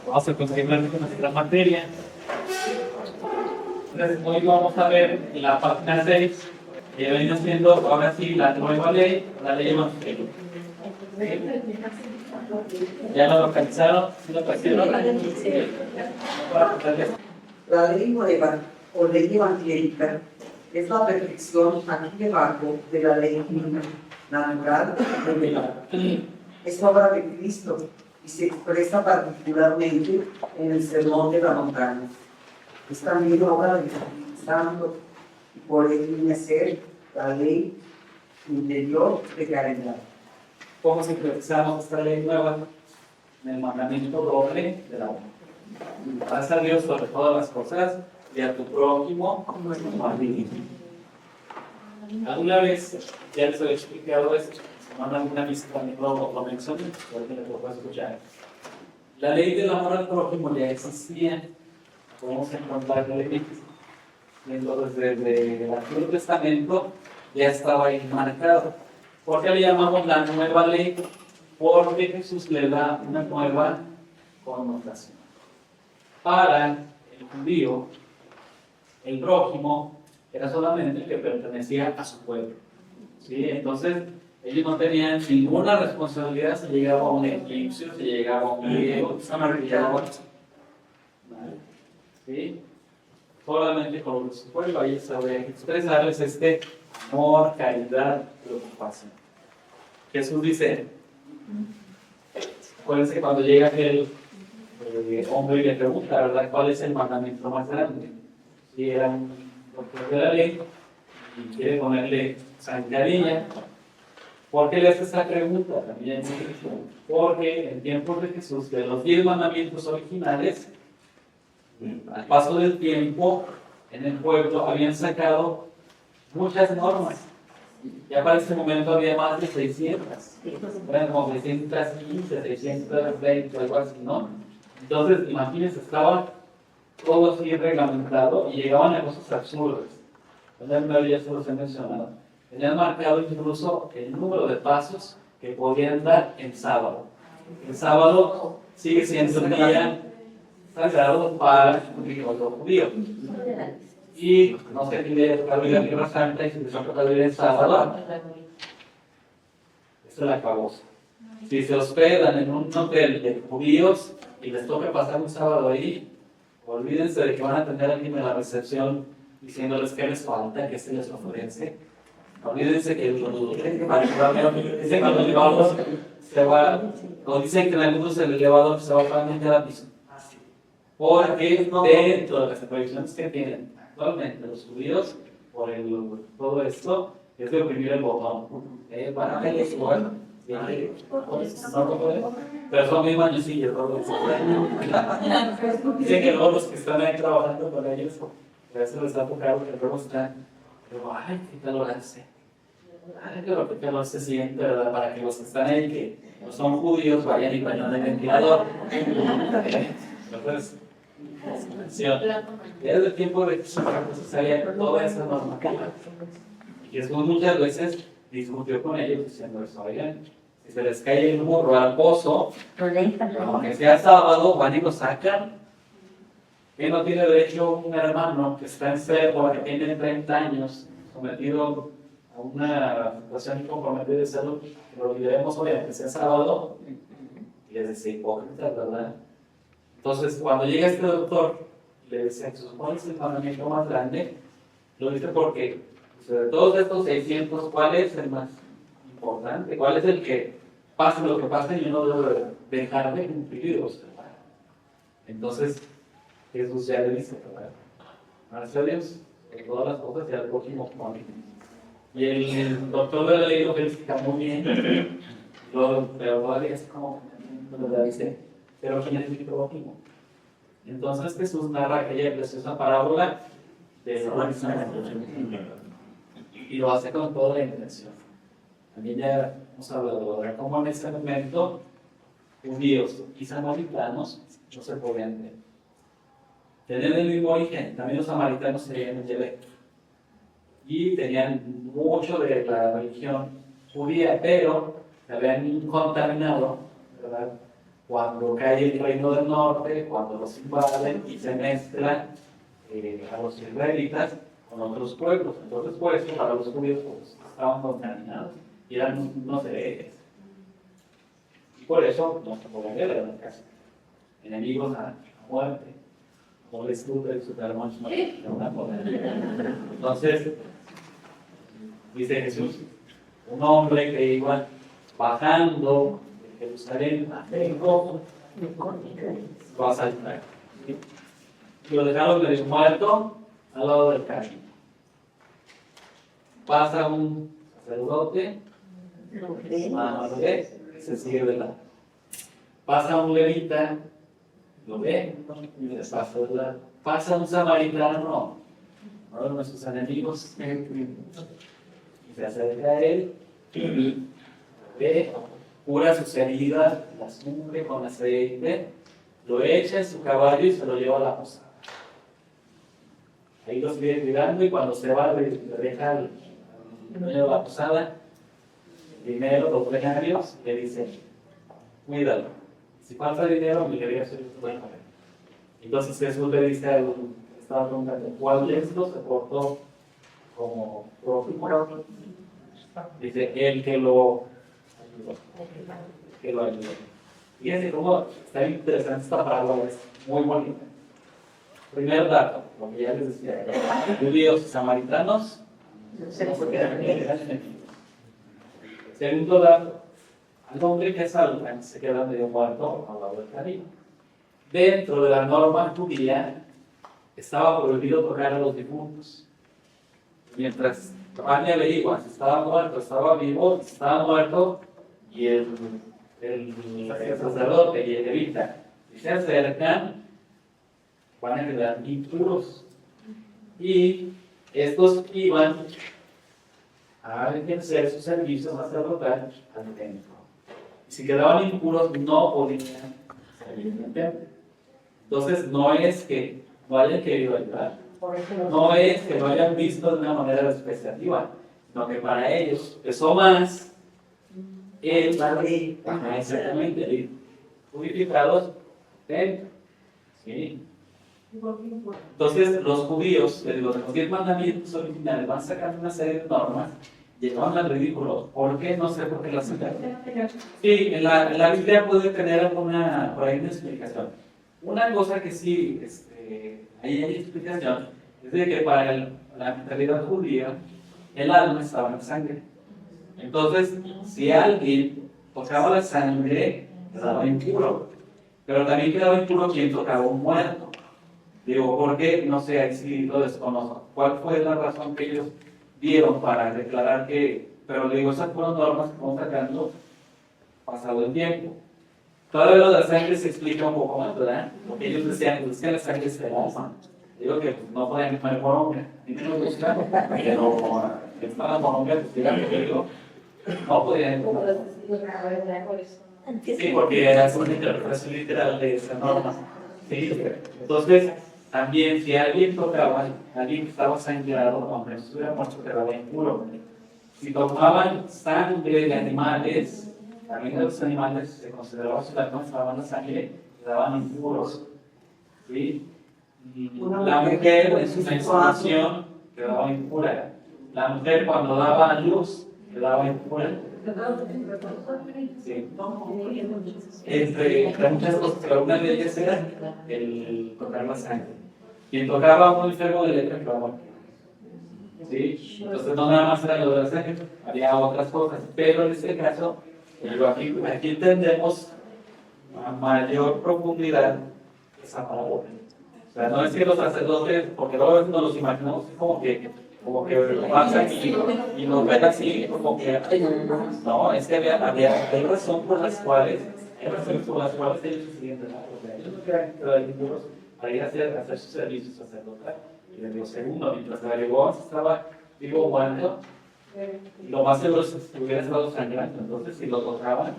Vamos a continuar con nuestra materia. Entonces, hoy vamos a ver la página 6, que viene siendo ahora sí la nueva ley, la ley evangélica. ¿Ya lo localizaron? ¿Sí lo trajeron? La ley nueva o ley evangélica es la perfección aquí debajo de la ley natural revelada. Es obra de Cristo y se expresa particularmente en el Sermón de la Montaña. Es también obra del Espíritu Santo y por ello viene a ser la ley interior de caridad. ¿Cómo se expresamos esta ley nueva? En el mandamiento doble de la honra. Haz a Dios sobre todas las cosas y a tu prójimo como a ti mismo. ¿Alguna vez ya les había explicado esto? Si no, en alguna vez también lo mencioné, porque lo puedo escuchar. La ley del amor al prójimo ya existía. Podemos encontrar Levítico. Entonces, desde el Antiguo Testamento ya estaba ahí marcado. ¿Por qué le llamamos la nueva ley? Porque Jesús le da una nueva connotación. Para el judío, el prójimo era solamente el que pertenecía a su pueblo. ¿Sí? Entonces, ellos no tenían ninguna responsabilidad si llegaba un egipcio, si llegaba un griego, samaritano. ¿Sí? Solamente con su pueblo, ahí se voy a expresarles este amor, caridad, preocupación. Jesús dice, acuérdense cuando llega el hombre y le pregunta, ¿verdad? ¿Cuál es el mandamiento más grande? Si era un doctor de la ley y quiere ponerle zancadilla. ¿Por qué le hace esta pregunta? También porque en tiempos de Jesús, de los 10 mandamientos originales, al paso del tiempo, en el pueblo habían sacado muchas normas. Ya para ese momento había más de 600. Eran como 615, 620, algo así, ¿no? Entonces, imagínense, estaba todo así reglamentado y llegaban a cosas absurdas. Ya se los he mencionado. Tenían marcado incluso el número de pasos que podían dar en sábado. El sábado sigue siendo un día sagrado para el judío. Y no se pide tocar la Tierra Santa y si les toca vivir en sábado, esa es la famosa. Si se hospedan en un hotel de judíos y les toca pasar un sábado ahí, olvídense de que van a tener a alguien en la recepción diciéndoles que les falta, que se les ofrece. Olvídense que dicen que los elevadores se va, o dicen que en algunos el elevador se va solamente a la piso. Porque dentro de las tradiciones que tienen actualmente los judíos, por todo esto, es de oprimir el botón. Para que les bueno, pero son muy mañosillos, dicen que luego los que están ahí trabajando con ellos, a veces les da tocado que luego están, pero ay, qué calor hace. Ay, qué calor se siente, ¿verdad? Para que los que están ahí, que no son judíos, vayan y vayan el ventilador. Entonces, desde el tiempo de Jesús se sabía toda esa normativa. Y Jesús muchas veces discutió con ellos diciendo eso, oigan, si se les cae el burro al pozo, aunque sea sábado, van y lo sacan. ¿Qué no tiene derecho un hermano que está enfermo, que tiene 30 años, sometido a una situación incomprometida de salud, que lo olvidaremos hoy, aunque sea sábado? Y les dice, hipócrita, ¿verdad? Entonces, cuando llega este doctor, le dice, ¿cuál es el mandamiento más grande? Lo dice porque, de todos estos 600, ¿cuál es el más importante? ¿Cuál es el que, pase lo que pase, yo no debo dejar de cumplirlos? Entonces, Jesús ya le dice, amarse a Dios en todas las cosas y al prójimo como a mí. Y el doctor de la ley lo verifica muy bien, pero todavía es como, dice, pero ¿quién es mi prójimo? Entonces Jesús narra aquella preciosa parábola de y lo hace con toda la intención. También ya hemos hablado de cómo en ese momento judíos y samaritanos no se podían ver. Tenían el mismo origen, también los samaritanos serían en Yebet. Y tenían mucho de la religión judía, pero se habían contaminado, ¿verdad? Cuando cae el reino del norte, cuando los invaden y se mezclan a los israelitas con otros pueblos. Entonces, por eso, para los judíos pues, estaban contaminados y eran unos herejes. Y por eso no se podían ver en la casa. Enemigos a muerte. Como les gusta disfrutar mucho. Entonces, dice Jesús, un hombre que iba bajando de Jerusalén a Jericó, lo asaltaron. Y lo dejaron medio muerto al lado del camino. Pasa un sacerdote, lo ve, se sigue de lado. Pasa un levita, lo ve y les pasa de lado. Pasa un samaritano, uno de nuestros enemigos, y se acerca a él y ve, cura sus heridas, las unge con aceite, lo echa en su caballo y se lo lleva a la posada. Ahí lo sigue cuidando y cuando se va le deja al dueño de la posada, dinero, los plenarios, le dice, cuídalo. Si falta dinero, me quería hacer esto bueno. Entonces Jesús le dice al que estaba preguntando, ¿cuál de estos se portó como prójimo? Dice, el que lo ayudó. Fíjense cómo está interesante esta palabra, es muy bonita. Primer dato, lo que ya les decía, judíos y samaritanos eran enemigos. Segundo dato, al hombre que salva se queda medio muerto al lado del camino. Dentro de la norma judía estaba prohibido tocar a los difuntos. Mientras van y averiguan si estaba muerto, estaba vivo, si estaba muerto, y el sacerdote y el levita si se acercan, van a quedar impuros. Y estos iban a ejercer su servicio sacerdotal al templo. Y si quedaban impuros, no podían salir del templo. Entonces, no es que no hayan querido ayudar, no es que lo hayan visto de una manera despreciativa, sino que para ellos pesó más el exactamente el purificados dentro. ¿Sí? Entonces, los judíos, de los 10 mandamientos originales, van sacando una serie de normas, llegaban al ridículo. ¿Por qué? No sé por qué las sacaron. Sí, en la Biblia puede tener por ahí una explicación. Una cosa que sí, ahí hay explicación, es de que para la mentalidad judía, el alma estaba en la sangre. Entonces, si alguien tocaba la sangre, quedaba impuro. Pero también quedaba impuro quien tocaba un muerto. Digo, ¿por qué? No sé, ahí sí lo desconozco. ¿Cuál fue la razón que ellos dieron para declarar que... Pero digo, esas fueron normas que vamos sacando pasado el tiempo. Todavía lo de la sangre se explica un poco más, ¿verdad? Porque ellos decían, es que la sangre es penosa. Digo que no podían comer moronga. A mí no me gusta, pero estaba moronga, pues digo, no podían comer. Sí, porque era una interpretación literal de esa norma. Sí. Entonces, también si alguien tocaba, alguien que estaba sangrado, aunque no estuviera muerto, quedaba impuro. Si tocaban sangre de animales, también de los animales se consideraba si la tocaban la sangre, quedaban impuros. ¿Sí? La mujer en su menstruación quedaba impura. La mujer cuando daba a luz quedaba impura. Sí. Entre muchas cosas, pero una de ellas era el tocar la sangre. Quien tocaba a un enfermo de lepra quedaba muerto. ¿Sí? Entonces no nada más era lo de la sangre, había otras cosas, pero en este caso, aquí entendemos a mayor profundidad esa palabra. O sea, no es que los sacerdotes, porque luego nos los imaginamos como que pasan y nos ven así, como que no, es que hay razón por las cuales ellos se siguen de la ellos no quedan impuros, para ir a hacer su servicio sacerdotal. Y le digo, segundo, mientras la averiguó, estaba vivo muerto, y lo más seguro es que hubiera estado sangrando. Entonces, si lo tocaban,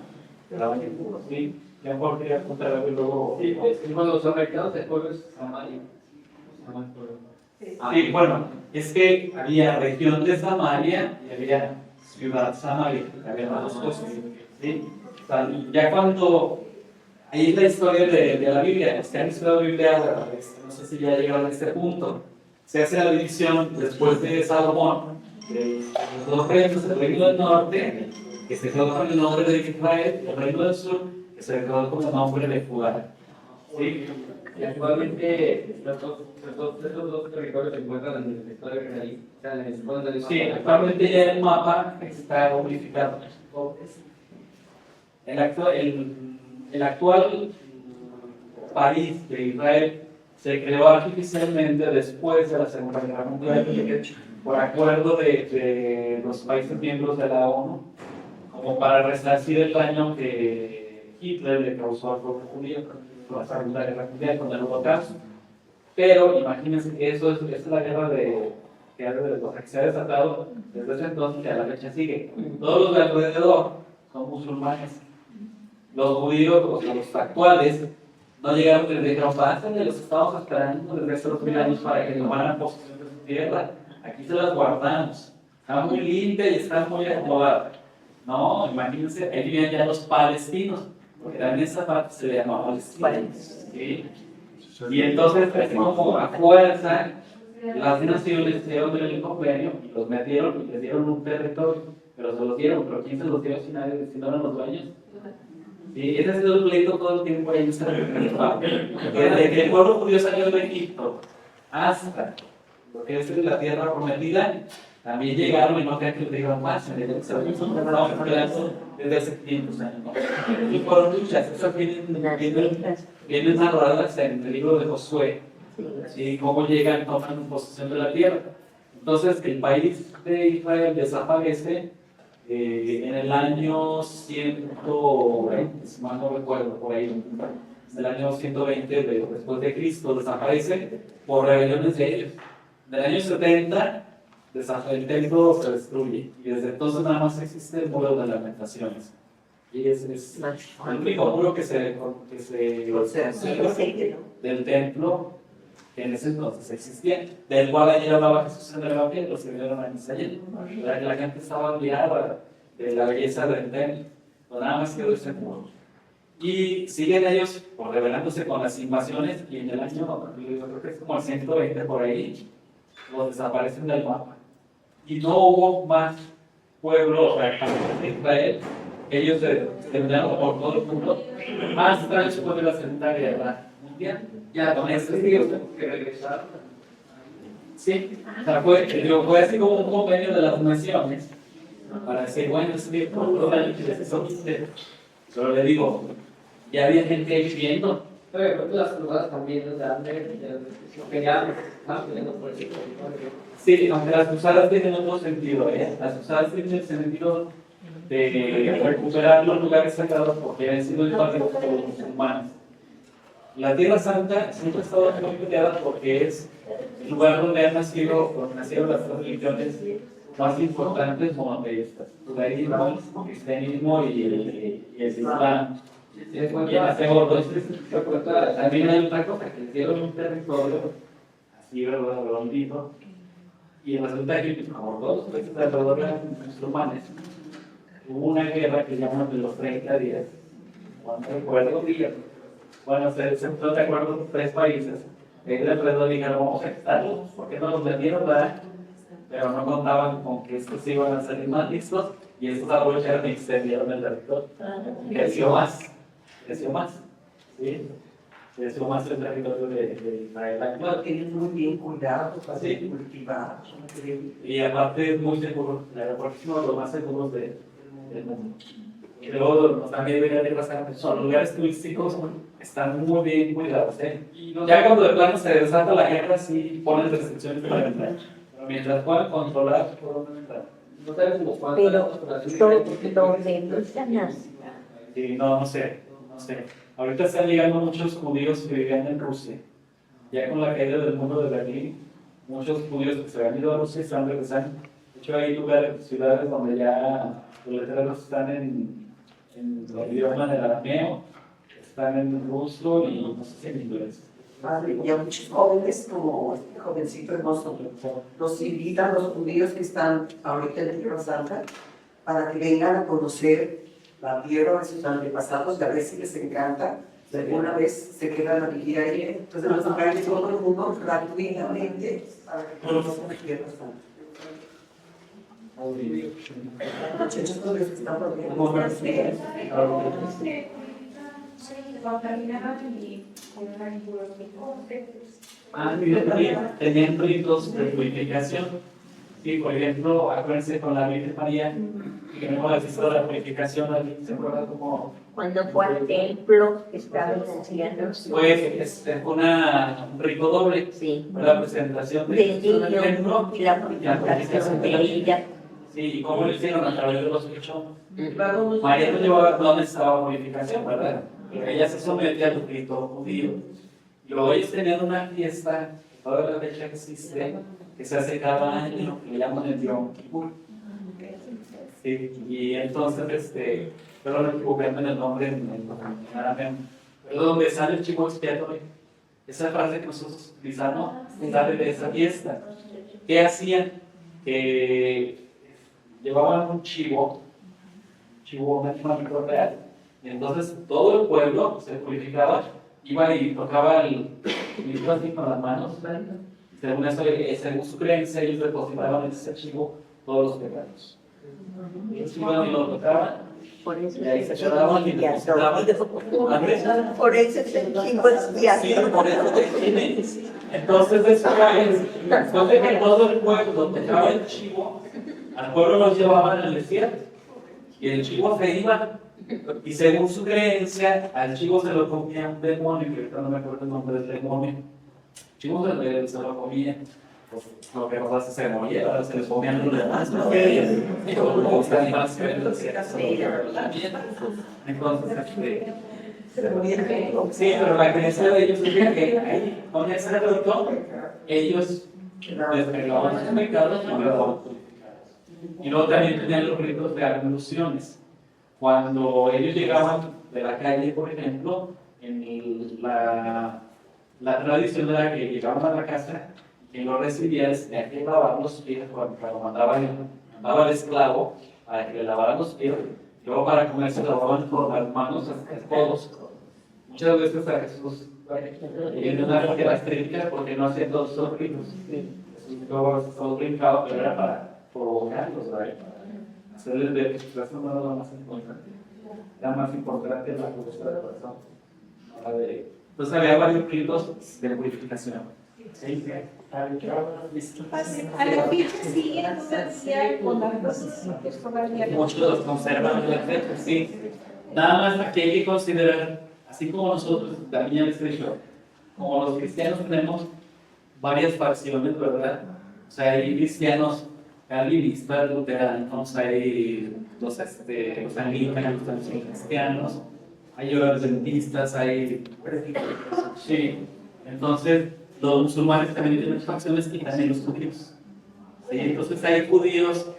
quedaban impuros. Sí, ya mejor quería contar algo y luego. Sí, cuando los americanos después es Samaria. Sí, bueno, es que había región de Samaria y había ciudad Samaria, había las dos cosas. ¿Sí? O sea, ya cuando. Ahí es la historia de la Biblia. Si han estudiado la Biblia, no sé si ya llegaron a este punto. Se hace la división después de Salomón, de los dos reinos, el reino del norte, que se quedó con el nombre de Israel, y el reino del sur, que se quedó con el nombre de Judá. ¿Sí? Y actualmente estos dos territorios se encuentran en el territorio israelí. O sea, en el fondo del Sí, actualmente ya el mapa está unificado. El actual país de Israel se creó artificialmente después de la Segunda Guerra Mundial por acuerdo de los países miembros de la ONU, como para resarcir el daño que Hitler le causó al pueblo judío con la Segunda Guerra Mundial, con el Holocausto. Pero imagínense que esa es la guerra que se ha desatado desde ese entonces y a la fecha sigue. Todos los de alrededor son musulmanes. Los judíos, los actuales, no llegaron y dijeron, pásenle, los estamos esperando desde hace 2000 años para que tomaran posesión de su tierra. Aquí se las guardamos. Está muy limpia y está muy acomodada. No, imagínense, ahí vivían ya los palestinos, porque también esa parte se le llamaba Palestina. ¿Sí? Y entonces, así como a fuerza, las naciones hicieron el convenio y los metieron y les dieron un territorio, pero se los dieron, pero ¿quién se los dio si nadie, si no eran los dueños? Y ese ha sido el pleito todo el tiempo ahí en esta región. Desde que el pueblo judío salió de Egipto hasta lo que es la tierra prometida, también llegaron y no crean que les dijeron más, se lo estaban esperando desde hace 500 años. ¿No? Y fueron luchas, esas vienen narradas en el libro de Josué, ¿sí? Cómo llegan, toman posesión de la tierra. Entonces, el país de Israel desaparece en el año 120, si mal no recuerdo, por ahí, en el año 120 después de Cristo, desaparece por rebeliones de ellos. En el año 70, el templo se destruye y desde entonces nada más existe el muro de lamentaciones. Y es el único muro que se conserva del templo que en ese entonces existía, del cual ayer hablaba Jesús en el Evangelio, los que vieron a Isaías, para que la gente estaba admirada de la belleza del templo, no nada más quedó ese muro. Y siguen ellos rebelándose con las invasiones, y en el año, yo creo que es como el 120 por ahí, los desaparecen del mapa. Y no hubo más pueblo de Israel, ellos se terminaron por todo el mundo, hasta después de la Segunda Guerra Mundial. Ya con estos días que regresaron. Sí, o sea, fue así como un convenio de las naciones para decir, bueno, es que todos los años que son ustedes. Solo le digo, ya había gente ahí viviendo. Pero las cruzadas también, o sea, pelearon, por el Sí, aunque las cruzadas tienen otro sentido, ¿eh? Las cruzadas tienen el sentido de recuperar los lugares sagrados porque han sido invadidos por los musulmanes. La Tierra Santa siempre ha estado muy peleada porque es el lugar donde nacieron las dos religiones más importantes monoteístas: judaísmo, cristianismo y el islam. Y en hace otros, también hay otra cosa, que les dieron un territorio así, ¿verdad?, redondito, y resulta que como todos los países alrededor eran musulmanes, hubo una guerra que llaman de los 30 días, cuando recuerdo días. Bueno, se puso de acuerdo 3 países, de alrededor dijeron, vamos a estarlos, porque no los metieron, ¿verdad? Pero no contaban con que estos iban a salir más listos, y estos aprovecharon y extendieron el territorio. Creció más, ¿sí? Creció más el territorio de Israel. Lo tienen muy bien cuidado, Sí. cultivado. Y aparte es muy seguro, el aeropuerto es uno de los más seguros del mundo. Y luego también venía de pasar, son lugares turísticos, están muy bien cuidados, ¿eh? Ya cuando de plano se desata la guerra, sí ponen restricciones para entrar. Pero mientras puedan controlar, pueden entrar. No sabes como cuánto. Pero los indígenas, Sí, no sé. Ahorita están llegando muchos judíos que vivían en Rusia. ya con la caída del muro de Berlín, muchos judíos que se habían ido a Rusia están regresando. De hecho, hay lugares, ciudades donde ya los letreros están en el idioma del arameo, están en ruso y no sé si en inglés. Padre, y a muchos jóvenes, como este jovencito hermoso, los invitan los judíos que están ahorita en Tierra Santa para que vengan a conocer la tierra de sus antepasados, que a veces les encanta. Una vez se quedan a vivir ahí, entonces nos traen todo el mundo gratuitamente para que conozcan la Tierra Santa. Muchachos, todos los que están por ahí. Tenían ritos de purificación. Sí, por ejemplo, acuérdense con la Virgen María, que tenemos la fiesta de la purificación, ¿se acuerdan cómo? Cuando fue al templo, estaban ancianos. Pues es un rito doble, Sí. la presentación de Del Jesús en el niño templo y la purificación de ella. Sí, y cómo lo hicieron a través de los hechos. María no necesitaba purificación, ¿verdad? Pero ella se sometía al rito judío. Y luego ellos tenían una fiesta, toda la fecha que existe, que se hace cada año, que le llaman el Yom Kippur. Sí, y entonces, pero no equivocarme en el nombre en arameo. Pero donde sale el chivo expiatorio, esa frase que nosotros utilizamos sale de esa fiesta. ¿Qué hacían? Que llevaban un chivo mágico real, y entonces todo el pueblo se purificaba, iba y tocaba el libro así con las manos. Según eso, según su creencia, ellos depositaban en ese chivo todos los pecados. Ellos iban y lo tocaban, Por eso y ahí se es quedaban y depositaban. Por eso es el chivo Sí, expiatorio. por eso tiene. Entonces, después de que todo el pueblo tocaba el chivo, al pueblo lo llevaban al desierto. Y el chivo se iba. Y según su creencia, al chivo se lo comía un demonio, que ahorita no me acuerdo el nombre del demonio. El chivo se lo comía. Pues, lo que pasa es que se moría, ahora se les comían los demás. Y como los animales que ven en el desierto, se lo llevaban también. Entonces, sí, pero la creencia de ellos es que ahí, con ese rito, ellos despegaban sus pecados y quedaban purificados. Y luego también tenían los ritos de abluciones. Cuando ellos llegaban de la calle, por ejemplo, la tradición era que llegaban a la casa, quien lo recibía tenía que lavar los pies cuando mandaba el esclavo para que le lavaran los pies. Luego para comer se lavaban con las manos hasta los codos. Muchas veces a Jesús tiene una característica porque no hacía todos esos ritos. Jesús todo brincaba, pero era para provocarlos, ¿verdad? Para hacerles ver que su corazón no era lo más importante. Era más importante la justicia del corazón. Entonces había varios ritos de purificación. ¿Sí? A la fecha siguen todavía con las cosas todavía. Muchos los conservan en la fecha, sí. Nada más aquí hay que considerar, así como nosotros, también ya les he dicho, como los cristianos tenemos varias facciones, ¿verdad? O sea, hay cristianos calvinistas, luteranos, hay los anglicanos, los cristianos, hay adventistas, hay... Sí, entonces los musulmanes también tienen facciones y también los judíos. ¿Sí? Entonces hay judíos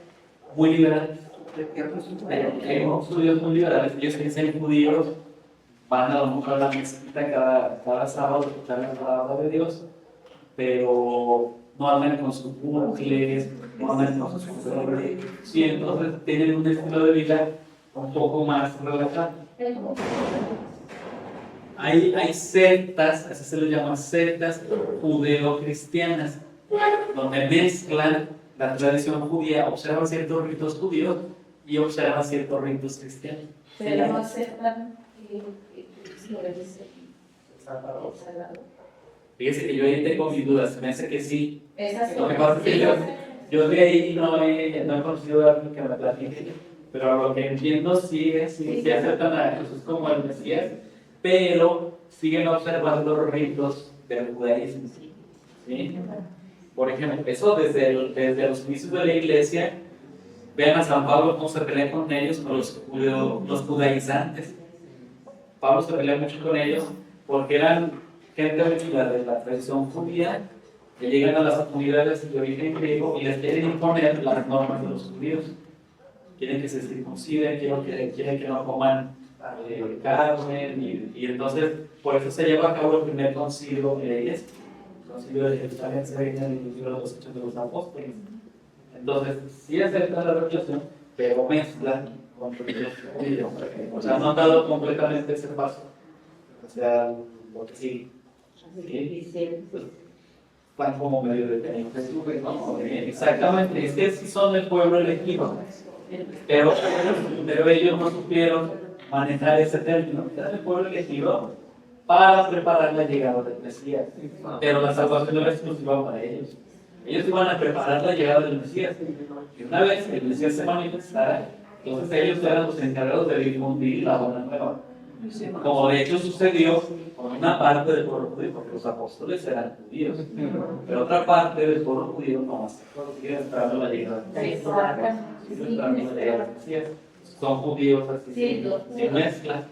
muy liberales. Hay unos judíos muy liberales, ellos que dicen judíos van a lo mejor a la mezquita cada sábado a escuchar la palabra de Dios, pero no andan con sus bucles, no andan con sus cosas. Sí, entonces tienen un estilo de vida un poco más relajado. Hay sectas, así se les llama sectas judeo-cristianas, donde mezclan la tradición judía, observan ciertos ritos judíos y observan ciertos ritos cristianos. Pero no aceptan Fíjese que yo ahí tengo mis dudas, me hace que sí. esas Lo que pasa es que yo de ahí no he conocido a alguien que me platique, pero lo que entiendo sí aceptan a Jesús como el Mesías, pero siguen observando los ritos del judaísmo. ¿Sí? Por ejemplo, eso desde los inicios de la iglesia, vean a San Pablo cómo se pelea con ellos, con los judaizantes. Pablo se pelea mucho con ellos porque eran gente venida de la tradición judía que llegan a las comunidades de origen griego y les quieren imponer las normas de los judíos. Quieren que se circunciden, quieren que no coman carne, y entonces por eso se lleva a cabo el primer concilio de la iglesia. El concilio de Jerusalén se veía en el libro de los Hechos de los Apóstoles. Entonces, sí aceptan la religión, pero mezclan con religión judía. O sea, no han dado completamente ese paso. O sea, porque sí. Están como medio detenidos. Exactamente, es que sí son el pueblo elegido. Pero ellos no supieron manejar ese término. Era el pueblo elegido para preparar la llegada del Mesías. Pero la salvación no era exclusiva para ellos. Ellos iban a preparar la llegada del Mesías. Y una vez que el Mesías se manifestara, entonces ellos eran los encargados de difundir la buena nueva. Como de hecho sucedió con una parte del pueblo judío, porque los apóstoles eran judíos, pero otra parte del pueblo judío no sigue esperando la llegada del Mesías. Son judíos así, sin mezcla.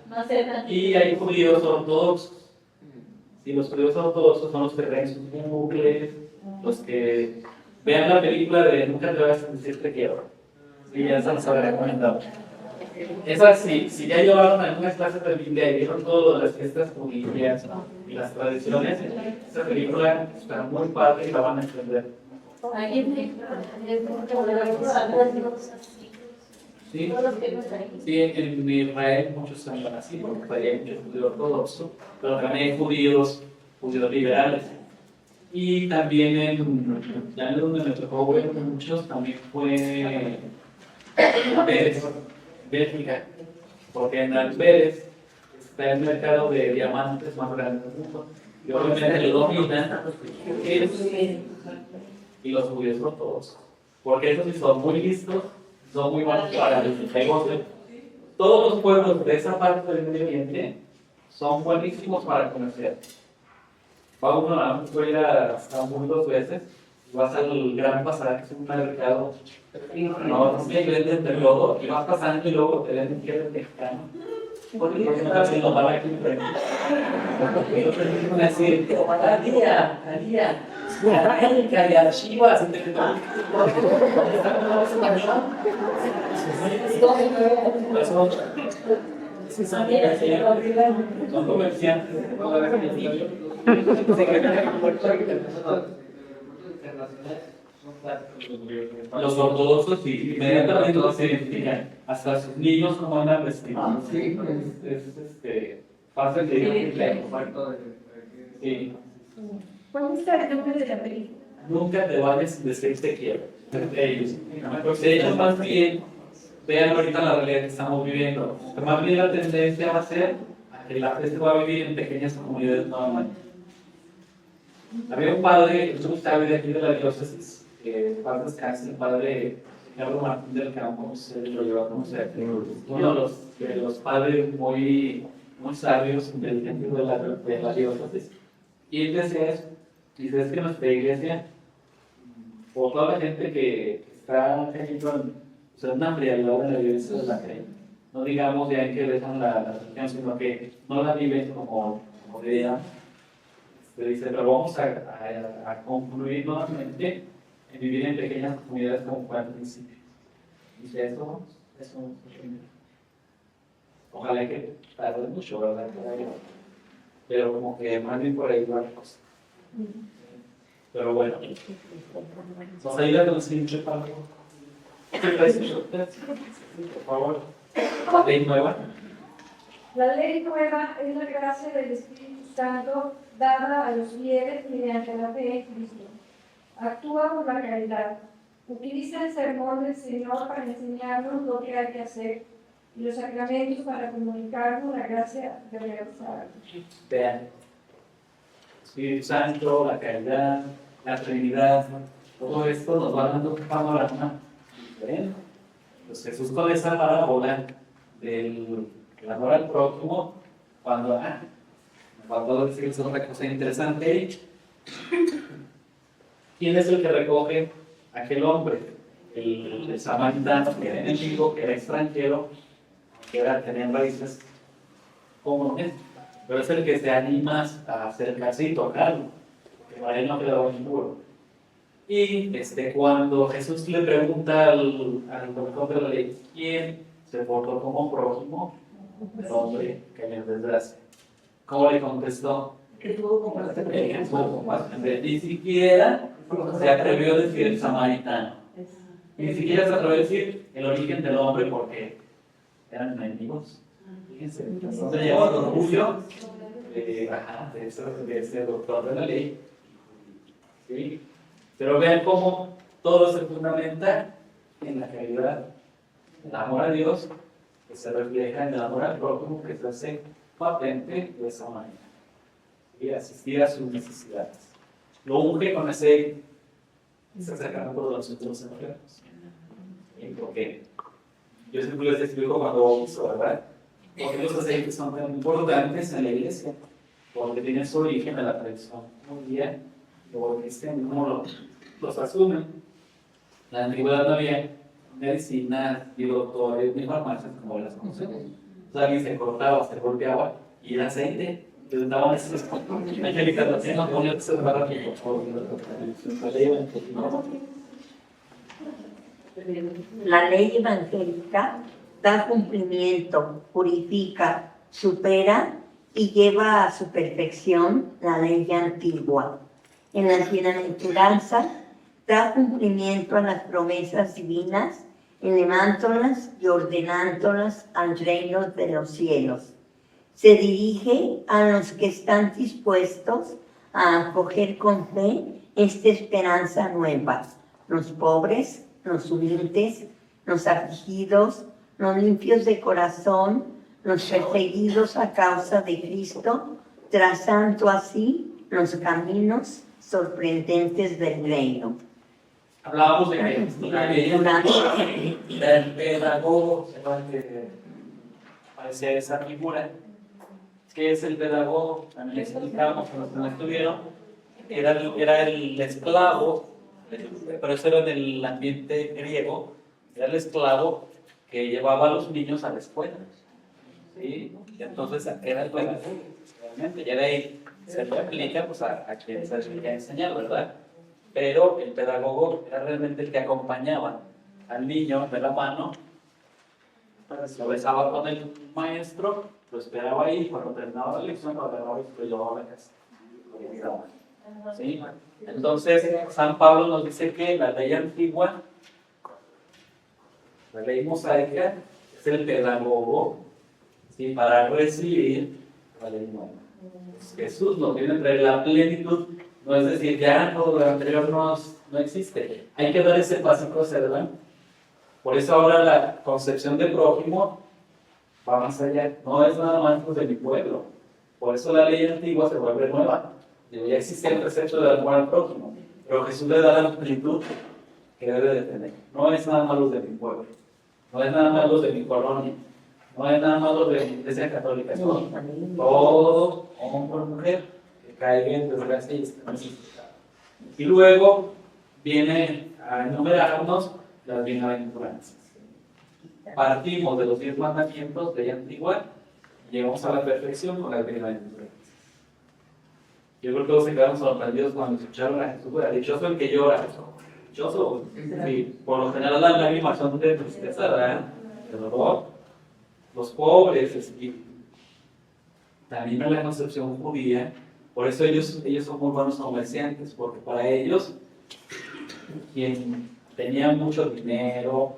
Y hay judíos ortodoxos. Y los judíos ortodoxos son los que traen sus bucles, los que vean la película de Nunca te vas a decir te quiero. Sí, ya se nos habrá recomendado. Esas, si ya llevaron algunas clases de Biblia y vieron todo las fiestas judías y las tradiciones, esa película está muy padre y la van a entender. Sí, sí, en Israel muchos son así, porque hay muchos judíos ortodoxos, pero también hay judíos liberales. Y también ya en donde me tocó ver muchos, también fue Amberes, Bélgica, porque en Amberes está el mercado de diamantes más grande del mundo. Y obviamente lo dominan y los judíos ortodoxos, porque esos sí son muy listos, son muy buenos para el negocio. Todos los pueblos de esa parte del Medio Oriente son buenísimos para comerciar. Va uno a ir a Estambul 2 veces, vas al Gran Bazar, que es un mercado enorme, y venden de todo, y vas pasando y luego te venden que eres mexicano. Porque no están haciendo mal aquí enfrente. Y los que van a decir, Talía, América y Archivas, son comerciantes. Los ortodoxos sí, inmediatamente se identifican, hasta sus niños como andan vestidos. Sí, es fácil de identificar. Sí. ¿Cuál es el nombre de la película? Nunca te vayas sin decir te quiero. De ellos más bien, vean ahorita la realidad que estamos viviendo. Más bien la tendencia va a ser a que la gente va a vivir en pequeñas comunidades nuevamente. Había un padre, yo estaba de aquí de la diócesis, que paz descanse, el padre Carlos Martín del Campo, se lo llevó a conocer. Uno de los padres muy sabios, inteligentes de la diócesis. Y él decía eso. Dice, es que nuestra iglesia, por toda la gente que está cayendo en una frialdad de la violencia de la fe, no digamos ya que dejan la religión, sino que no la viven como deberían. Dice, pero vamos a concluir nuevamente en vivir en pequeñas comunidades como fue al principio. Dice, eso ojalá que tarde mucho, ¿verdad? Pero como que más bien por ahí va la cosa. Pero bueno, vamos a ir a los siguientes párrafos. Por favor, la ley nueva. La ley nueva es la gracia del Espíritu Santo dada a los fieles mediante la fe en Cristo. Actúa por la caridad. Utiliza el sermón del Señor para enseñarnos lo que hay que hacer y los sacramentos para comunicarnos la gracia de realizar. Vean, Espíritu Santo, la caridad, la Trinidad, todo esto nos va dando un panorama diferente. Pues Jesús con esa parábola del amor al prójimo, cuando decir otra cosa interesante, ¿quién es el que recoge a aquel hombre? El samaritano, que era enemigo, que era extranjero, que tenía raíces comunes, pero es el que se anima a acercarse y tocarlo, porque para él no quedaba impuro. Y cuando Jesús le pregunta al doctor de la ley, ¿quién se portó como prójimo del hombre que le desgracia? ¿Cómo le contestó? Que tuvo compasión. Que tuvo compasión. Ni siquiera se atrevió a decir el samaritano. Ni siquiera se atrevió a decir el origen del hombre porque eran enemigos. Fíjense, entonces llevó el orgullo de ese doctor de la ley. ¿Sí? Pero vean cómo todo se fundamenta en la caridad, el amor a Dios, que se refleja en el amor al prójimo, que se hace patente de esa manera. Y asistir a sus necesidades. Lo unge con ese sacramento de los últimos enfermos. Porque yo siempre les explico cuando bautizo, ¿verdad? Porque los aceites son tan importantes en la iglesia, porque tienen su origen en la tradición judía, luego cristiano, los asumen. En la antigüedad no había medicinas, ni doctores, ni farmacias como las conocemos. Entonces alguien se cortaba, se golpeaba, y el aceite, les daban esos angelicados, no ponían que se para aquí, por favor. La ley evangélica da cumplimiento, purifica, supera y lleva a su perfección la ley antigua. En las bienaventuranzas da cumplimiento a las promesas divinas, elevándolas y ordenándolas al reino de los cielos. Se dirige a los que están dispuestos a acoger con fe esta esperanza nueva, los pobres, los humildes, los afligidos, los limpios de corazón, los perseguidos a causa de Cristo, trazando así los caminos sorprendentes del reino. Hablábamos de que el pedagogo, parecía esa figura. ¿Qué es el pedagogo? También le explicábamos a los que no estuvieron. Era el esclavo, pero eso era en el ambiente griego, era el esclavo que llevaba a los niños a la escuela. ¿Sí? Y entonces era el pedagogo, realmente. Y de ahí se le aplica pues, a quien se le a enseñar, ¿verdad? Pero el pedagogo era realmente el que acompañaba al niño de la mano, lo besaba con el maestro, lo esperaba ahí, cuando terminaba la lección, lo agarraba y lo llevaba a la casa. ¿Sí? Entonces, San Pablo nos dice que la ley antigua, la ley mosaica, es el pedagogo, ¿sí? Para recibir la ley nueva. Pues Jesús nos viene a traer la plenitud. No es decir, ya todo lo anterior no existe. Hay que dar ese pasito hacia adelante. Por eso ahora la concepción de prójimo va más allá. No es nada más de mi pueblo. Por eso la ley antigua se vuelve nueva. Ya existía el precepto del amor al prójimo. Pero Jesús le da la amplitud que debe de tener. No es nada más los de mi pueblo. No es nada más los de mi colonia. No es nada más los de la Iglesia Católica. No. Todo hombre o mujer caiga en desgracia y está necesitado. Y luego viene a enumerarnos las bienaventuranzas. Partimos de los 10 mandamientos de la antigua y llegamos a la perfección con las bienaventuranzas. Yo creo que todos se quedaron sorprendidos cuando escucharon a Jesús. Dichoso el que llora. Dichoso, sí, por lo general las lágrimas son de tristeza, ¿verdad? De dolor. Los pobres, también en la concepción judía. Por eso ellos son muy buenos comerciantes, porque para ellos, quien tenía mucho dinero,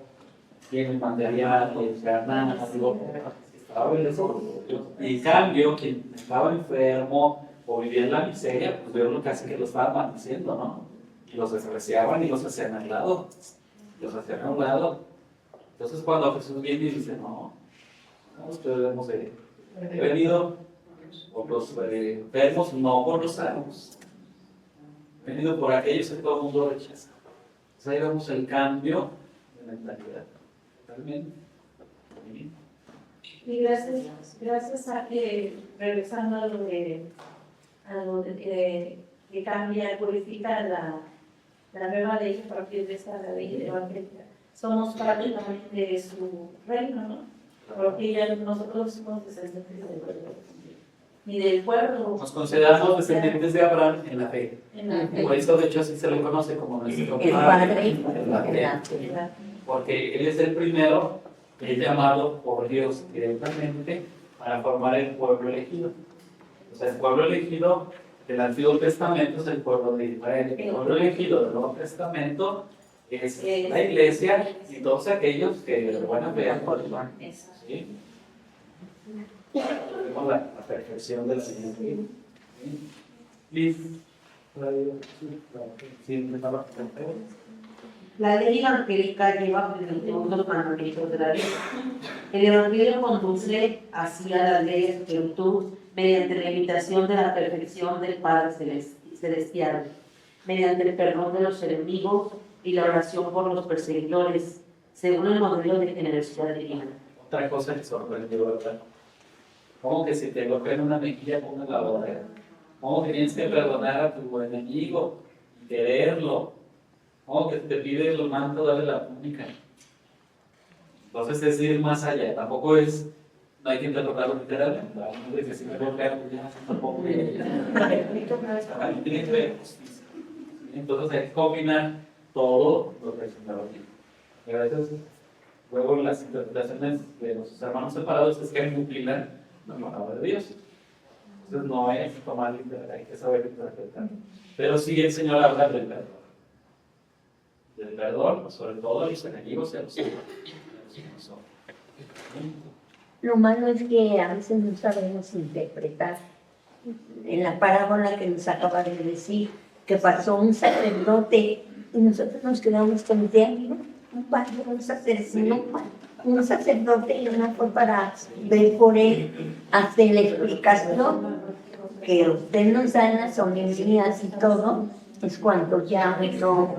quien materiales, ganado, estaba en eso. Y en cambio, quien estaba enfermo o vivía en la miseria, pues Dios casi que lo estaba maldiciendo, ¿no? Y los despreciaban y los hacían a un lado. Los hacían a un lado. Entonces cuando Jesús viene y dice, no, ustedes hemos venido por los enfermos, no por los sanos. Venido por aquellos que todo el mundo rechaza. Entonces ahí vemos el cambio de mentalidad. Totalmente. Y gracias a que, regresando a lo de que cambia, purifica la nueva ley a partir de esta ley evangélica, somos parte también de su reino, ¿no? Porque ya nosotros somos descendientes del pueblo. ni del pueblo. Nos consideramos descendientes de Abraham en la fe. En la fe. Por eso, de hecho, así se le conoce como nuestro El Padre Padre en la fe. en la tierra. Porque Él es el primero que es llamado por Dios directamente para formar el pueblo elegido. O sea, el pueblo elegido del Antiguo Testamento es el pueblo de Israel. El pueblo elegido del Nuevo Testamento es la iglesia y todos aquellos que de buena fe acuerdan. Eso. ¿Sí? Vemos la perfección de la siguiente. Liz. Sí, me estaba contando. La ley evangélica lleva los mandamientos de la ley. El evangelio conduce hacia la ley de virtud mediante la imitación de la perfección del Padre Celestial, mediante el perdón de los enemigos y la oración por los perseguidores, según el modelo de generosidad divina. Otra cosa que sorprendió, ¿verdad? ¿Cómo que si te golpean una mejilla, ponga la otra? ¿Cómo que tienes que perdonar a tu enemigo y quererlo? ¿Cómo que te pide el manto, darle la túnica? Entonces es ir más allá. Tampoco es, no hay que interpretarlo literalmente. No es que si me golpean, pues ya tampoco. También tiene que ver justicia. Entonces hay que combinar todo lo que es la Biblia. Y a veces, luego las interpretaciones de los hermanos separados es que mutilan la palabra de Dios. Entonces no hay que tomar literal, hay que saber interpretar. Pero sí el Señor habla del perdón. Del perdón, sobre todo a los enemigos y a los hijos. Lo malo es que a veces no sabemos interpretar. En la parábola que nos acaba de decir, que pasó un sacerdote y nosotros nos quedamos con ¿no? Un padre, un sacerdote y una fue para ver por él, hacer la explicación que usted nos da en las homilías y todo, es cuando ya uno...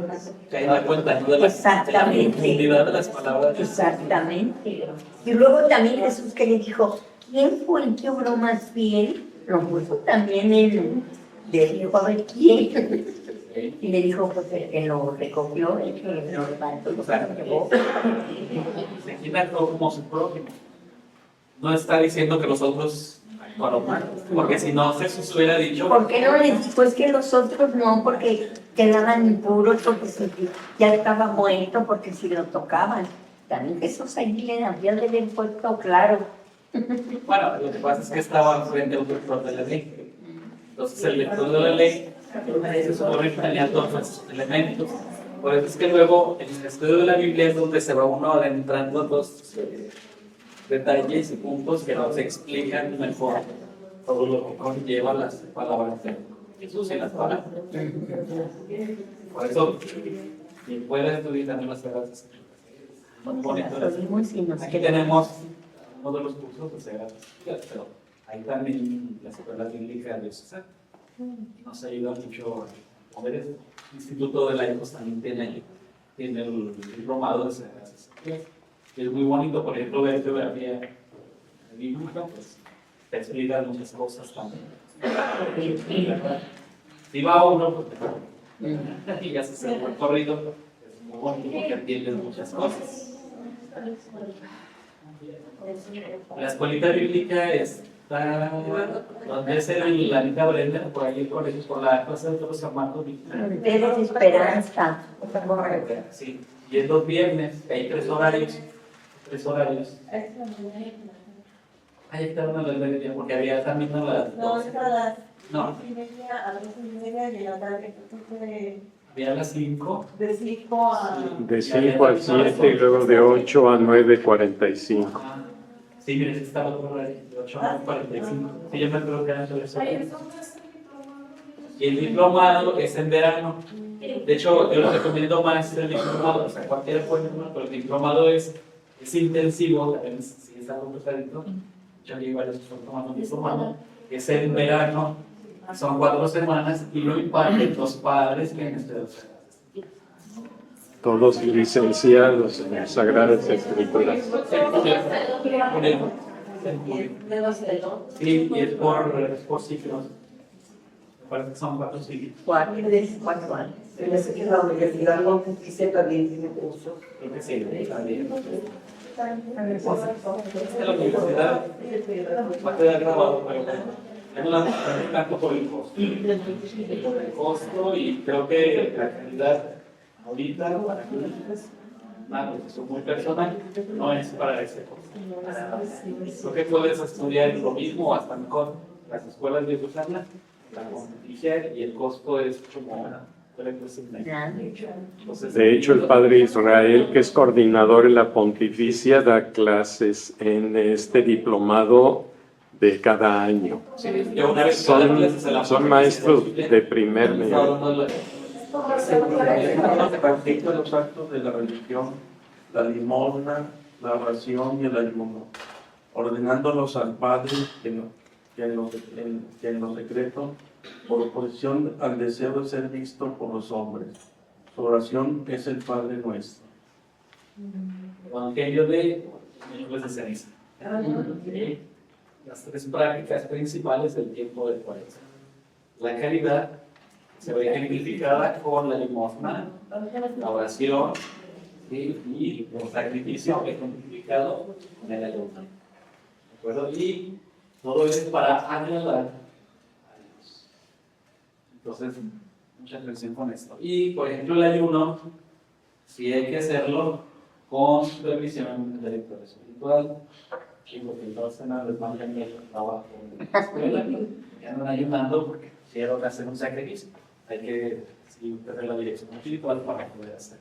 Se da cuenta, ¿no? De la profundidad de las palabras. Exactamente. Y luego también Jesús que le dijo, ¿quién fue el que obró más bien? Lo puso también él. Le dijo, a ver, ¿quién? Y le dijo, pues el que lo recogió, el que lo levantó, lo llevó. Se quita como su prójimo. No está diciendo que los otros actuaron mal, porque si no, Jesús hubiera dicho. ¿Por qué no les dijo? Es que los otros no, porque quedaban impuros, porque si ya estaba muerto, porque si lo tocaban. También Jesús ahí le había de haber puesto claro. Bueno, lo que pasa es que estaba frente a un lector de la ley. Entonces, el lector de la ley se supone que tenía todos esos elementos. Por eso es que luego, en el estudio de la Biblia es donde se va uno adentrando en los detalles y puntos que nos explican mejor todo lo que conlleva las palabras de Jesús y las palabras. Por eso, quien pueda estudiar también las palabras. Muy bonito. Aquí tenemos uno de los cursos de Sagradas Escrituras, pero ahí también la escuela bíblica de Dios nos ayuda mucho a poder eso. El Instituto de Laicos también tiene el diplomado de Sagradas Escrituras. Es muy bonito, por ejemplo, ver geografía bíblica, pues te explica muchas cosas también. Si va uno, pues y ya se hace un recorrido, es muy bonito porque entiendes muchas cosas. La escuelita bíblica está donde es la Anita Brenda, por ahí el colegio, por la clase de los hermanos. Eres esperanza. Sí, y es los viernes, hay 3 horarios. 3 horarios. Ahí está una de las porque había también a las 12. No. A las 2:30 y a la tarde, Había a las 5. de 5 a... De 5 a 7 y luego de 8 a 9:45. Sí, mire, estaba otro horario, de 8 a 9:45. Sí, yo me acuerdo que eran sobre eso. Y el diplomado es en verano. De hecho, yo lo recomiendo más el diplomado, o sea, cualquiera puede tomar, pero el diplomado es intensivo, también si es algo pesadito. Yo vi varios que están tomando un diplomado. Es en verano, son 4 semanas y lo imparten los padres que han estudiado. Todos licenciados en Sagradas Escrituras. Sí, y es por ciclos. Me parece que son 4 ciclos. 4 años. Se me hace que la Universidad Pontificia también tiene cursos. Creo que sí, también. En la universidad va a quedar grabado, pero no la mostré tanto por el costo. Por el costo, y creo que la calidad ahorita para niños, una cuestión muy personal, no es para ese costo. Creo que puedes estudiar lo mismo o hasta mejor las escuelas de usarla, la pontificia, y el costo es como entonces, De hecho, el padre Israel, que es coordinador en la pontificia, da clases en este diplomado de cada año. sí, yo una vez cada clase se la Son maestros de primer nivel. Practica los actos de la religión, la limosna, la oración y el ayuno, ordenándolos al Padre que en lo secreto, por oposición al deseo de ser visto por los hombres. Su oración es el Padre Nuestro. Evangelio de miércoles de ceniza. Las tres prácticas principales del tiempo de Cuaresma. La caridad se ve ejemplificada con la limosna, la oración, ¿sí? Y el sacrificio ejemplificado con el ayuno. ¿De acuerdo? Y todo es para agradar a Dios. Entonces, mucha atención con esto. Y, por ejemplo, el ayuno, sí hay que hacerlo con supervisión del director espiritual, y porque entonces no les mandan el trabajo en la escuela, y andan ayunando porque quiero hacer un sacrificio. Hay que tener la dirección espiritual para poder hacer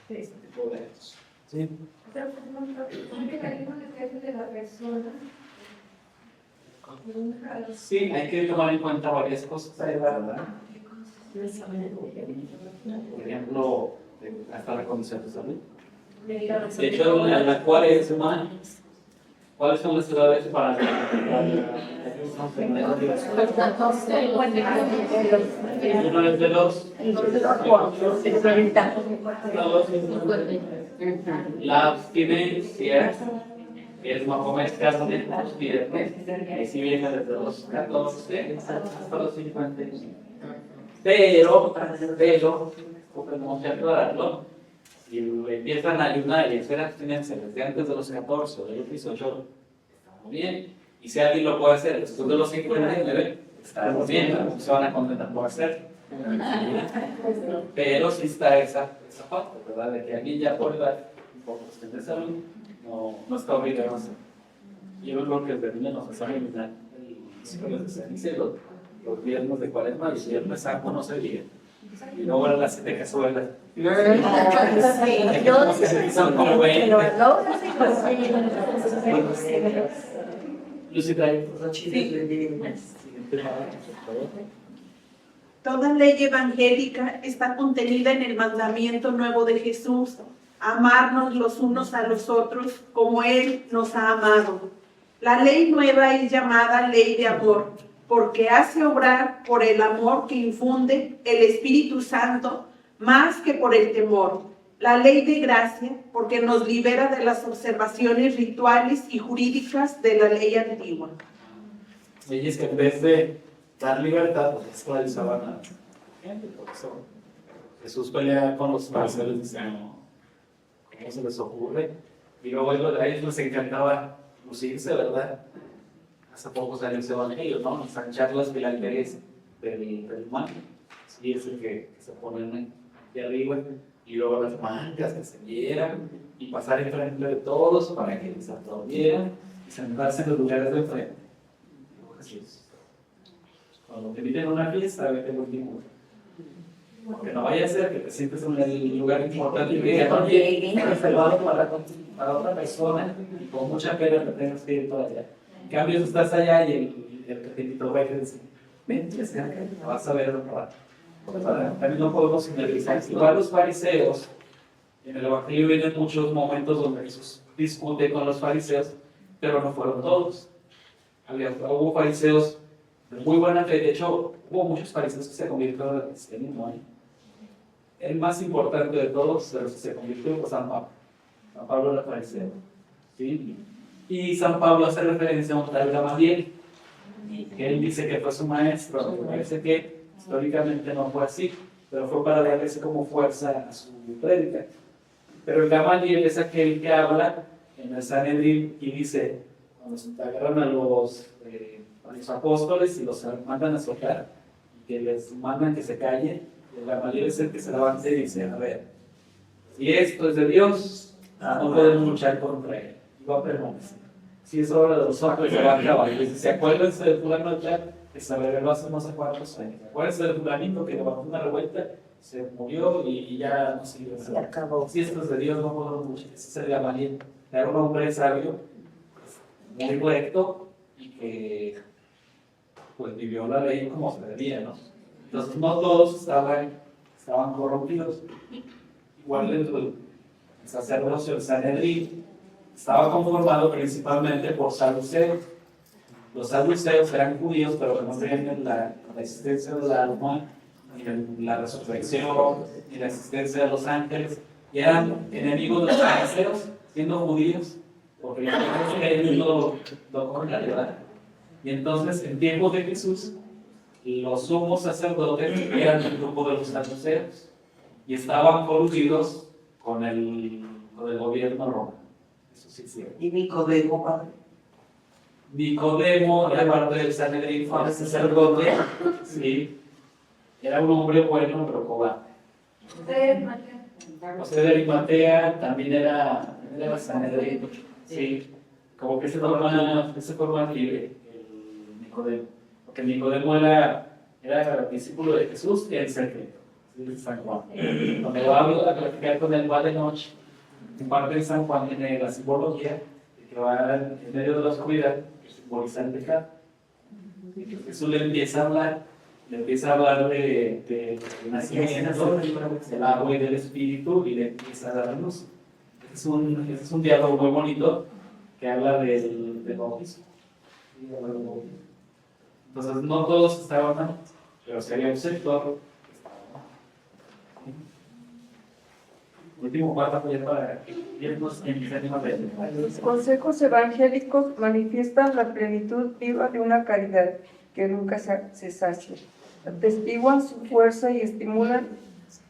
este tipo de actos. ¿Sí? Pero, ¿por qué el ayuno depende de la persona? Sí, hay que tomar en cuenta varias cosas, ¿verdad? Por ejemplo, hasta la condición de salud. De hecho, en la Cuaresma, ¿cuáles son las edades para uno es de los la abstinencia es no comer carne los viernes, y si viene desde los 14 hasta los 55. Pero, tenemos que aclararlo, si empiezan a ayunar y hacer abstinencia desde antes de los 14 o de los 18, está muy bien. Y si alguien lo puede hacer después de los 59, está muy bien, no se van a contentar por hacerlo. Pero sí está esa parte, ¿verdad? De que alguien ya por edad, por cuestión de salud, no está obligado a hacer. Yo creo que desde niños nos hacen eliminar el ciclo de ceniza, los viernes de Cuaresma, y el viernes santo no se diga. Y luego eran las 7 cazuelas. Son como 20. Lucy trae. Toda ley evangélica está contenida en el mandamiento nuevo de Jesús, amarnos los unos a los otros como Él nos ha amado. La ley nueva es llamada ley de amor, porque hace obrar por el amor que infunde el Espíritu Santo más que por el temor. La ley de gracia, porque nos libera de las observaciones rituales y jurídicas de la ley antigua. Leyes que en vez de dar libertad, pues esclavizaban a la gente. Por eso Jesús pelea con los fariseos y dice, no, ¿cómo se les ocurre? Y luego a ellos les encantaba lucirse, ¿verdad? Hace pocos años de evangelio, ¿no? Ensanchar las filanterías del humano. Sí, es el que se ponen de arriba, y luego las mangas que se vieran, y pasar enfrente de todos para que les aplaudieran y sentarse en los lugares de enfrente. Cuando te inviten a una fiesta, vete el último. Porque no vaya a ser que te sientes en el lugar importante y que ya reservado para otra persona, y con mucha pena te tengas que ir para allá. En cambio, tú estás allá y el pequeñito va a decir, vente, acércate, vas a ver un rato. También no podemos generalizar. Igual los fariseos, en el Evangelio vienen muchos momentos donde Jesús discute con los fariseos, pero no fueron todos. Hubo fariseos de muy buena fe. De hecho, hubo muchos fariseos que se convirtieron al cristianismo. El más importante de todos, de los que se convirtió, fue San Pablo. San Pablo era fariseo. ¿Sí? Y San Pablo hace referencia a un tal Gamaliel, que él dice que fue su maestro. Me parece que históricamente no fue así, pero fue para darle como fuerza a su prédica. Pero el Gamaliel es aquel que habla en el Sanedrín y dice, cuando se agarran a los a los apóstoles y los mandan a soltar, que les mandan que se callen. La mayoría es el que se levanta y dice, a ver, si esto es de Dios, no podemos luchar contra él, y va a permanecer. Si es obra de los hombres, se va a acabar. Y dice, acuérdense del fulano de tal, que se reveló hace no sé cuántos años. Acuérdense del fulanito que levantó una revuelta, se murió y ya no sirve nada. Se acabó. Si esto es de Dios, no podemos luchar. Ese sería valiente. Era un hombre sabio, muy recto, y que pues vivió la ley como se debía, ¿no? Entonces no todos estaban corrompidos. Igual el sacerdocio, el Sanedrín, estaba conformado principalmente por saduceos. Los saduceos eran judíos, pero que no creían en la existencia del alma, ni en la resurrección, ni en la existencia de los ángeles, y eran enemigos de los fariseos, siendo judíos, porque ellos lo contrario, ¿verdad? Y entonces, en tiempos de Jesús, los sumos sacerdotes eran el grupo de los saduceos y estaban coludidos con el gobierno romano. Eso sí es cierto. Y Nicodemo, padre. Nicodemo era parte del Sanedrín, fue sacerdote, sí, era un hombre bueno, pero cobarde. José de Arimatea también era Sanedrín, sí, como que se forma libre el Nicodemo, porque Nicodemo era discípulo de Jesús en secreto, de San Juan. Cuando va a platicar con él, va de noche, en parte de San Juan tiene la simbología, que va en medio de la oscuridad, que simboliza el pecado. Y que Jesús le empieza a hablar de nacimiento, del agua y del espíritu, y le empieza a dar la luz. Es un diálogo muy bonito que habla del bautismo. Entonces, no todos estaban mal, pero si había un sector que estaba mal. Último párrafo ya para irnos en Los consejos evangélicos manifiestan la plenitud viva de una caridad que nunca se sacia. Atestiguan su fuerza y estimulan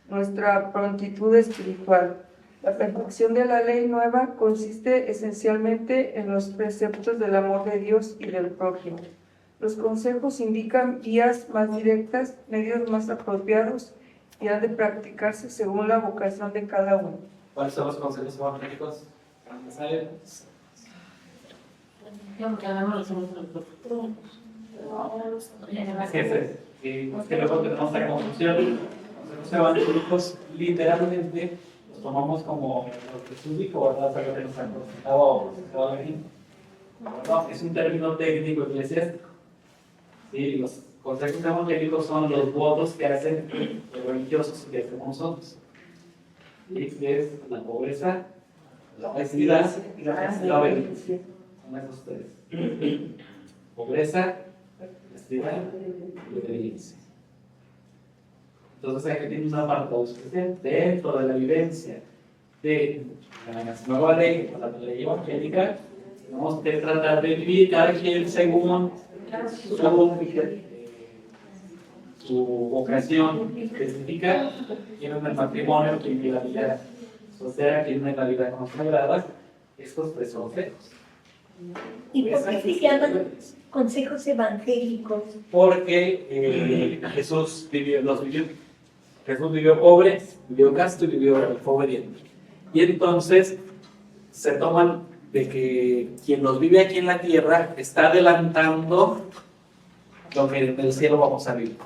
nuestra prontitud espiritual. La perfección de la ley nueva consiste esencialmente en los preceptos del amor de Dios y del prójimo. Los consejos indican vías más directas, medios más apropiados y han de practicarse según la vocación de cada uno. ¿Cuáles son los consejos evangélicos? Es que luego tenemos la confusión. Los consejos evangélicos literalmente los tomamos como lo que Jesús dijo, ¿verdad? O sea, que nos aconsejaba venir. No, es un término técnico eclesiástico. Sí, los consejos evangélicos son los votos que hacen los religiosos que hacemos nosotros. Y que es la pobreza, la honestidad y la obediencia. Son esos tres. Pobreza, honestidad y obediencia. Entonces hay que tener un apartado especial dentro de la vivencia de la nueva ley, la ley evangélica. Tenemos que tratar de vivir cada quien según su vocación específica. Quien en el matrimonio, quien vive la vida soltera, quien en la vida consagrada. Estos tres consejos. ¿Y por qué se llaman consejos evangélicos? Porque Jesús los vivió. Jesús vivió pobre, vivió casto y vivió obediente. Y entonces se toman de que quien los vive aquí en la tierra está adelantando lo que en el cielo vamos a vivir.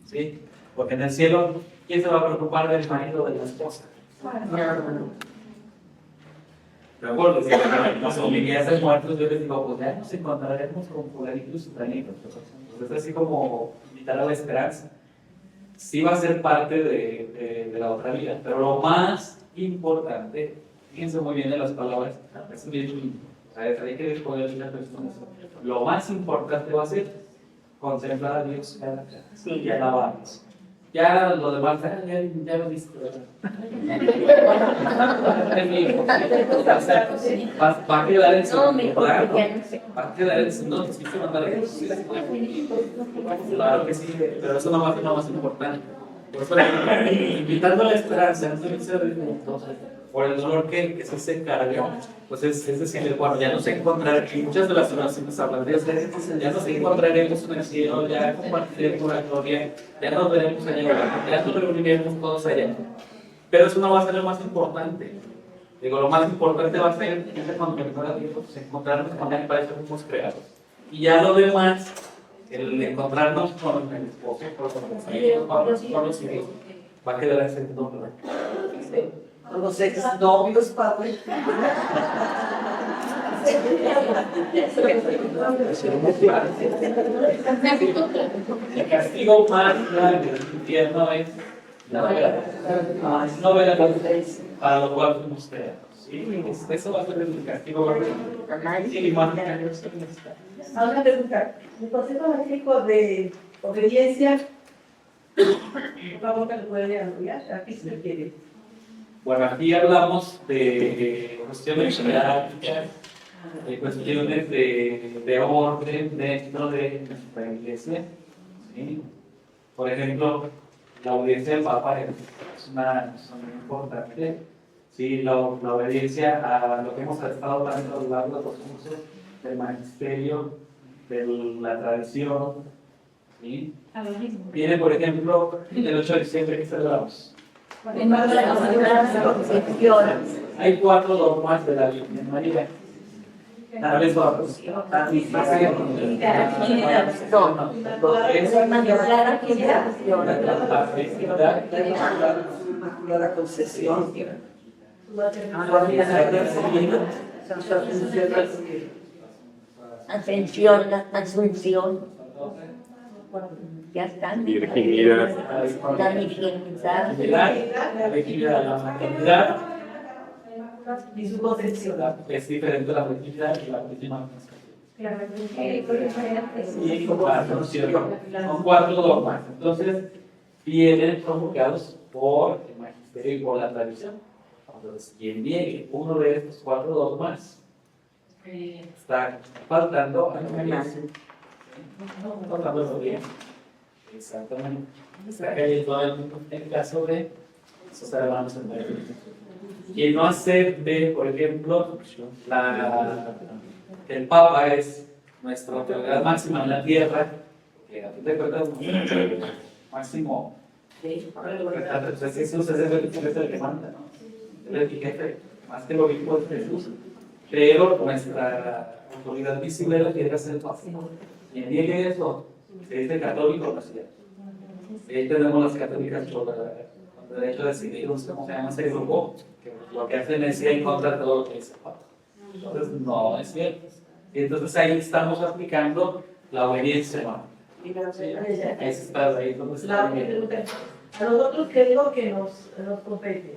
¿Sí? Porque en el cielo, ¿quién se va a preocupar del marido de la esposa? Recuerdo, si las familias de muertos, yo les digo, pues ya nos encontraremos con fulanito y sutanito. Entonces es así como invitar a la esperanza. Sí va a ser parte de la otra vida, pero lo más importante, fíjense muy bien en las palabras, es bien, hay que disponer de las personas. Lo más importante va a ser contemplar a Dios cada día y alabarnos. Ya lo demás, ya lo viste, ¿verdad? Va a quedar en segundo plano. Va a quedar en segundo plano. Claro que sí, pero eso no va a ser lo más importante. Pues, invitando a la esperanza, entonces, por el dolor que sí se encarga, pues es decir, bueno, ya nos encontraremos, y muchas de las oraciones hablan de eso, ya nos encontraremos en el cielo, ya compartiremos la gloria, ya nos veremos allá, ya nos reuniremos todos allá. Pero eso no va a ser lo más importante. Digo, lo más importante va a ser cuando pues, encontrarnos con él para eso fuimos creados. Y ya lo demás, el encontrarnos con el esposo, con los hijos, va a quedar ese nombre. Con los ex novios, padre. El castigo más grande del infierno es no ver a la luz para lo cual fuimos creados. ¿Sí? Eso va a ser el castigo más grande. Sí, más grande. Ahora preguntar, el Consejo Básico de Obediencia, por favor, que lo puede ampliar, ¿a qué se refiere? Bueno, aquí hablamos de cuestiones jerárquicas, de cuestiones de orden dentro de nuestra iglesia. ¿Sí? Por ejemplo, la obediencia del Papa es una muy importante. Sí, la obediencia a lo que hemos estado hablando a lo largo de los cursos del magisterio, de la tradición. ¿Sí? Viene, por ejemplo, el 8 de diciembre que celebramos. Hay 4 dogmas de la Virgen María. Tales dogmas. La Inmaculada Concepción. Asunción. Ya están. Virginidad. La virginidad. La virginidad, la maternidad. Y su concepción. Es diferente la virginidad y la última. Y son 4 dogmas. Entonces, vienen provocados por el magisterio y por la tradición. Entonces, quien niegue uno de estos 4 dogmas está faltando a la iglesia. No faltando bien. Exactamente. Está cayendo en el caso de esos hermanos en la iglesia. Quien no acepte, por ejemplo, el Papa es nuestra autoridad máxima en la tierra, que a fin de cuentas máximo. Jesús es el que manda, ¿no? El jefe, más que lo mismo es Jesús. Pero nuestra autoridad visible la quiere hacer el Papa. Quien niegue eso, se dice católico, no es cierto. Ahí tenemos las católicas por el derecho de decidir, ¿cómo se llama ese grupo? Que lo que hacen es ir en contra de todo lo que dice el Papa. Entonces, no es cierto. Y entonces ahí estamos aplicando la obediencia, ¿no? Ahí está, ahí donde está. A nosotros, ¿qué es lo que nos compete?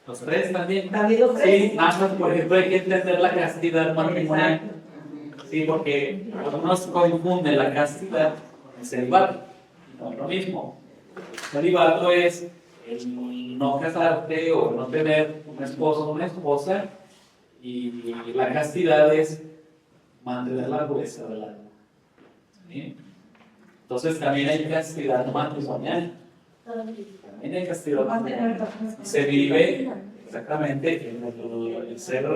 Los 3 también. ¿También los 3? Sí, nada más, por ejemplo, hay que entender la castidad matrimonial. Sí, porque algunos confunden la castidad con el celibato. No es lo mismo. El celibato es el no casarte o no tener un esposo o una esposa, y la castidad es mantener la pureza del alma. ¿Sí? Entonces también hay castidad matrimonial. También hay castidad matrimonial. Se vive exactamente en el ser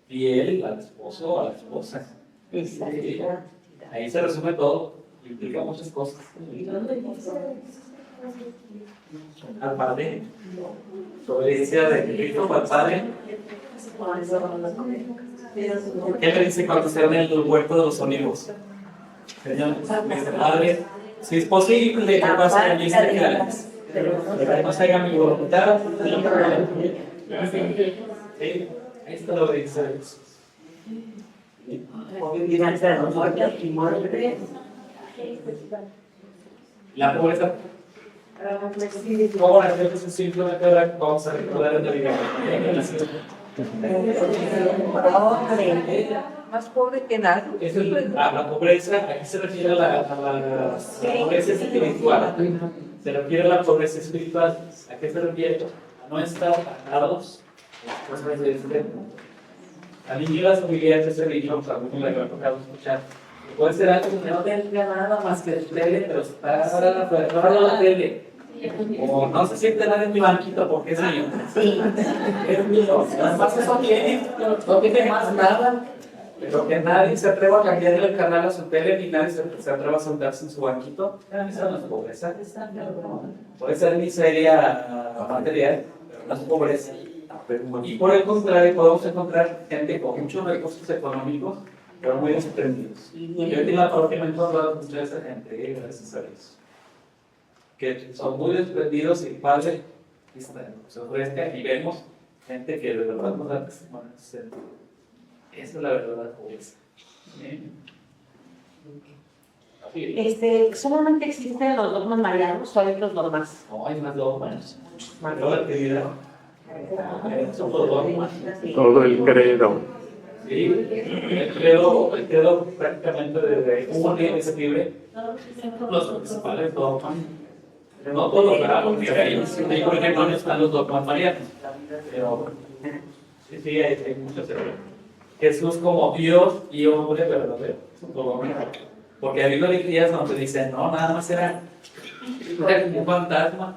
fiel al esposo o a la esposa. ¿Sí? Ahí se resume todo, implica muchas cosas. Al Padre, obediencia de Cristo al Padre. ¿Qué le dice cuando se en el huerto de los olivos? Señor, Padre, si es posible que pase a mí este cáliz, pero que no se haga mi voluntad. Sí, ahí está la obediencia de Jesús. La pobreza. ¿Cómo la gente simplemente ahora vamos a recordar en Navidad? Más pobre que nada. La pobreza, ¿a qué se refiere a la pobreza espiritual? Se refiere a la pobreza espiritual. ¿A qué se refiere? A no estar atados. A mí las familias de ese libro, también me ha tocado escuchar. Puede ser algo que no tenga nada más que el tele, pero está ahora la tele. O no se siente nadie en mi banquito porque es mío. Sí. Es mío. Además eso tiene, no tiene más nada. Pero que nadie se atreva a cambiarle el canal a su tele ni nadie se atreva a sentarse en su banquito. Esa no es pobreza. Puede ser miseria material, pero no es pobreza. Y por el contrario, podemos encontrar gente con muchos recursos económicos, pero muy desprendidos. Y hoy en la parroquia me he encontrado mucha de esa gente, gracias a Dios. Que son muy desprendidos y padre se ofrezca y vemos gente que de verdad nos da testimonio. Esa es la verdadera pobreza. ¿Solamente existen los dogmas marianos o hay otros dogmas? No, hay más dogmas. Mayor actividad. Son todos dogmas. Todo el credo. Sí, el credo prácticamente desde un día escribe los principales dogmas. No todos, ¿verdad? Porque ahí, por ejemplo, no están los dogmas marianos. Pero sí, hay muchos. Jesús como Dios y hombre verdadero. Porque ha habido alegrías donde dicen, no, nada más era como un fantasma.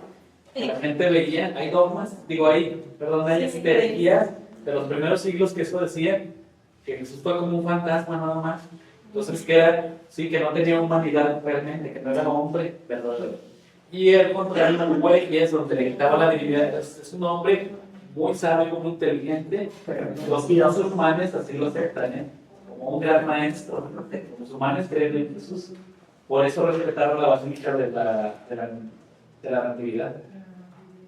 La gente veía, hay dogmas, hay herejías de los primeros siglos que eso decía, que Jesús fue como un fantasma nada más. Entonces que era, sí, que no tenía humanidad realmente, que no era hombre verdadero. Y el contrario, hubo alegrías donde le quitaba la divinidad. Es un hombre muy sabio, muy inteligente. Los musulmanes así lo aceptan, como un gran maestro. Los musulmanes creen en Jesús. Por eso respetaron la basílica de la Natividad.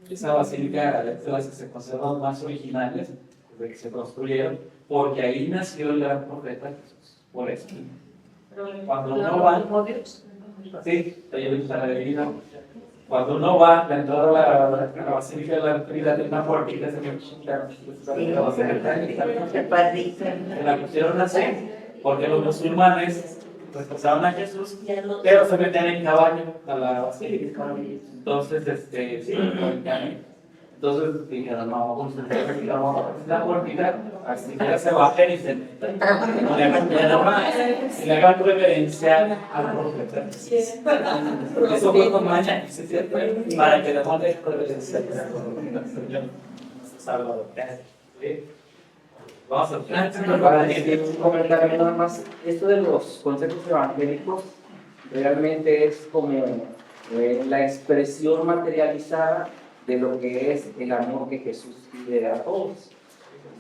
Esa basílica es de las que se conservan más originales, de que se construyeron, porque ahí nació el gran profeta Jesús. Por eso. Cuando uno va, sí, la divina. Cuando uno va a entrar a la basílica de la Natividad, de una puertita se la pusieron así, porque los musulmanes respetaban a Jesús, pero se metían en caballo a la basílica. Entonces, entonces dijeron, no, vamos a la puertita, así que se bajen y se metan. Y le hagan reverencia al profeta. Eso fue con maña, para que le manden reverencia al Salvador. Vamos a Para un comentario nada más, esto de los conceptos evangélicos realmente es como la expresión materializada de lo que es el amor que Jesús pide a todos.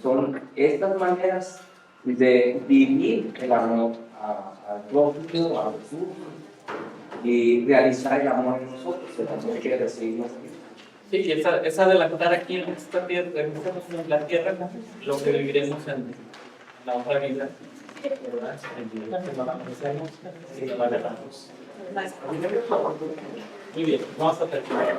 Son estas maneras de vivir el amor al prójimo, a Jesús, y realizar el amor en nosotros, el amor que recibimos. Sí, y es adelantar aquí en esta tierra, en la tierra, lo que viviremos en la otra vida, ¿verdad? En la que nos amanecemos y nos adelantamos. Muy bien, vamos a terminar.